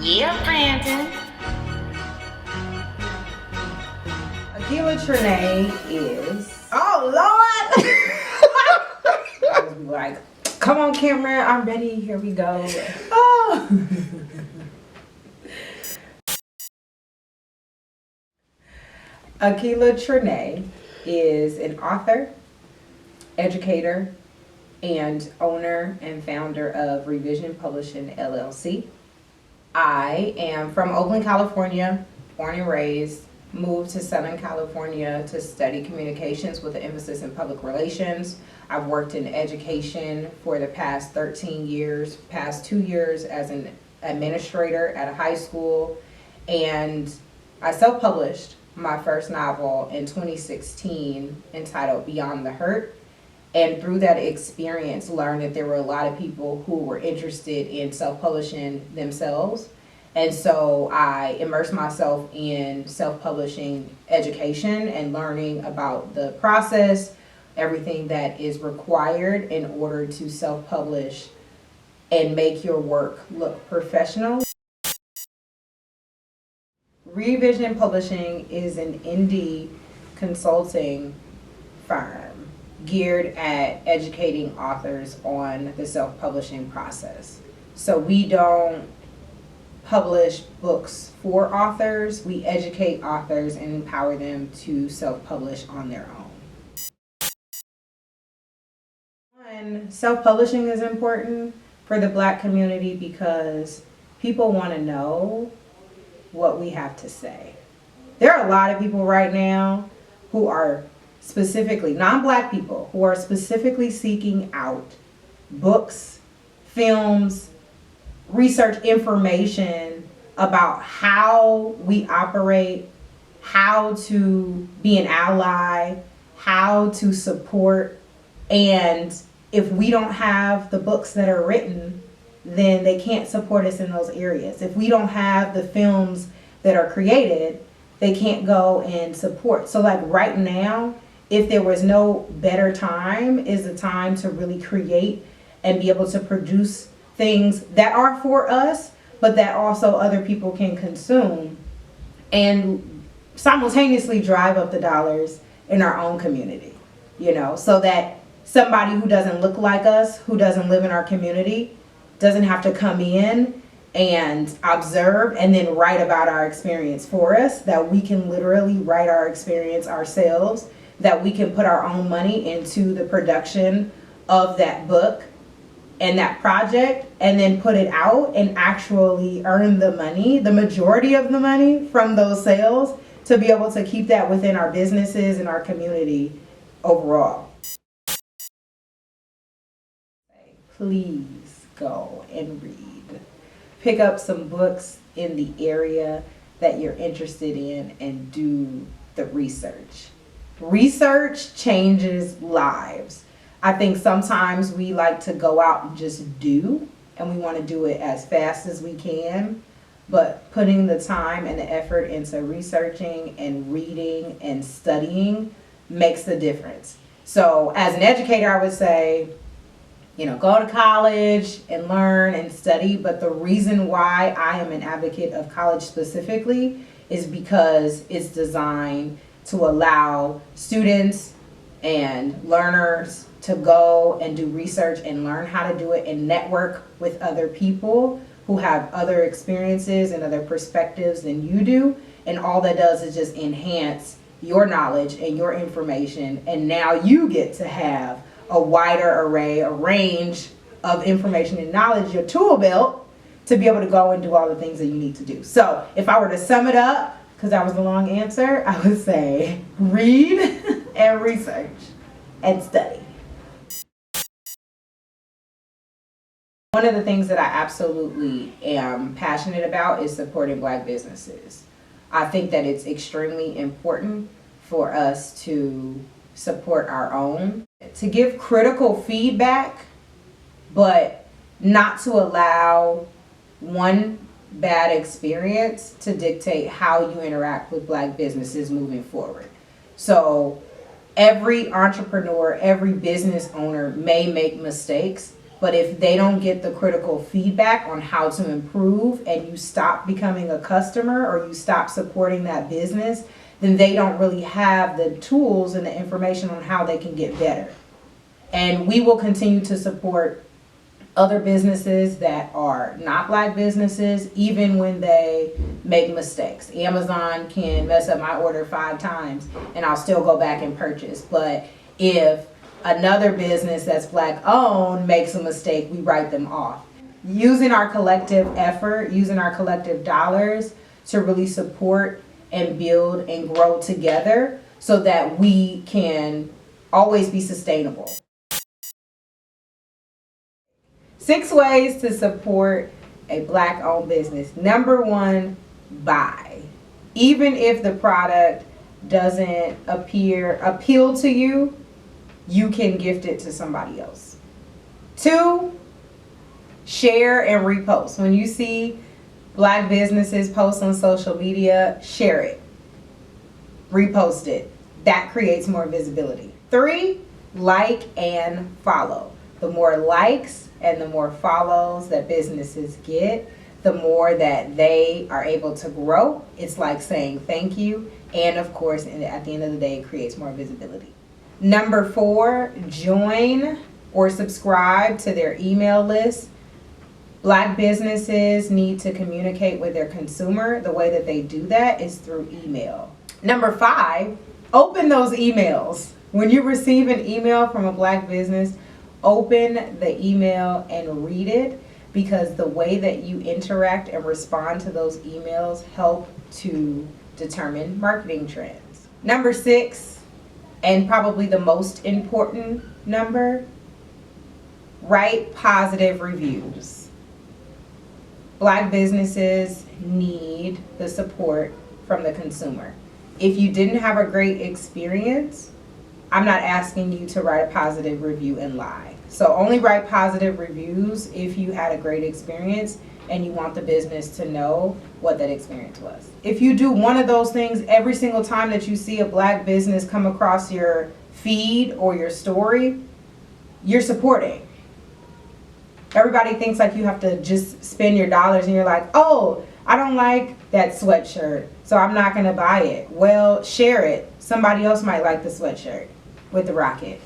Yeah, Brandon. Akila Trinae is. Oh Lord! I was like, come on, camera, I'm ready. Here we go. Oh. Akila Trinae is an author, educator, and owner and founder of Revision Publishing LLC. I am from Oakland, California, born and raised, moved to Southern California to study communications with an emphasis in public relations. I've worked in education for the past 13 years, past 2 years as an administrator at a high school, and I self-published my first novel in 2016 entitled Beyond the Hurt. And through that experience, learned that there were a lot of people who were interested in self-publishing themselves. And so I immersed myself in self-publishing education and learning about the process, everything that is required in order to self-publish and make your work look professional. Revision Publishing is an indie consulting firm geared at educating authors on the self-publishing process. So we don't publish books for authors, we educate authors and empower them to self-publish on their own. One, self-publishing is important for the Black community because people want to know what we have to say. There are a lot of people right now who are specifically, non-Black people, who are specifically seeking out books, films, research information about how we operate, how to be an ally, how to support, and if we don't have the books that are written, then they can't support us in those areas. If we don't have the films that are created, they can't go and support. So like right now, if there was no better time, is the time to really create and be able to produce things that are for us, but that also other people can consume and simultaneously drive up the dollars in our own community, you know, so that somebody who doesn't look like us, who doesn't live in our community, doesn't have to come in and observe and then write about our experience for us, that we can literally write our experience ourselves, that we can put our own money into the production of that book and that project and then put it out and actually earn the money, the majority of the money from those sales, to be able to keep that within our businesses and our community overall. Please go and read. Pick up some books in the area that you're interested in and do the research. Research changes lives. I think sometimes we like to go out and just do, and we want to do it as fast as we can, but putting the time and the effort into researching and reading and studying makes the difference. So as an educator, I would say, you know, go to college and learn and study, but the reason why I am an advocate of college specifically is because it's designed to allow students and learners to go and do research and learn how to do it and network with other people who have other experiences and other perspectives than you do. And all that does is just enhance your knowledge and your information. And now you get to have a wider array, a range of information and knowledge, your tool belt, to be able to go and do all the things that you need to do. So if I were to sum it up, because that was the long answer, I would say read and research and study. One of the things that I absolutely am passionate about is supporting Black businesses. I think that it's extremely important for us to support our own, to give critical feedback, but not to allow one bad experience to dictate how you interact with Black businesses moving forward. So every entrepreneur, every business owner may make mistakes, But if they don't get the critical feedback on how to improve, and you stop becoming a customer or you stop supporting that business, then they don't really have the tools and the information on how they can get better. And we will continue to support other businesses that are not Black businesses, even when they make mistakes. Amazon can mess up my order 5 times and I'll still go back and purchase. But if another business that's Black owned makes a mistake, we write them off. Using our collective effort, using our collective dollars to really support and build and grow together so that we can always be sustainable. 6 ways to support a Black owned business. Number 1, buy. Even if the product doesn't appeal to you, you can gift it to somebody else. 2, share and repost. When you see Black businesses post on social media, share it. Repost it. That creates more visibility. 3, like and follow. The more likes and the more follows that businesses get, the more that they are able to grow. It's like saying thank you. And of course, at the end of the day, it creates more visibility. Number 4, join or subscribe to their email list. Black businesses need to communicate with their consumer. The way that they do that is through email. Number 5, open those emails. When you receive an email from a Black business, open the email and read it, because the way that you interact and respond to those emails help to determine marketing trends. Number 6, and probably the most important number, write positive reviews. Black businesses need the support from the consumer. If you didn't have a great experience, I'm not asking you to write a positive review and lie. So only write positive reviews if you had a great experience and you want the business to know what that experience was. If you do one of those things every single time that you see a Black business come across your feed or your story, you're supporting. Everybody thinks like you have to just spend your dollars and you're like, oh, I don't like that sweatshirt, so I'm not gonna buy it. Well, share it. Somebody else might like the sweatshirt with the rocket.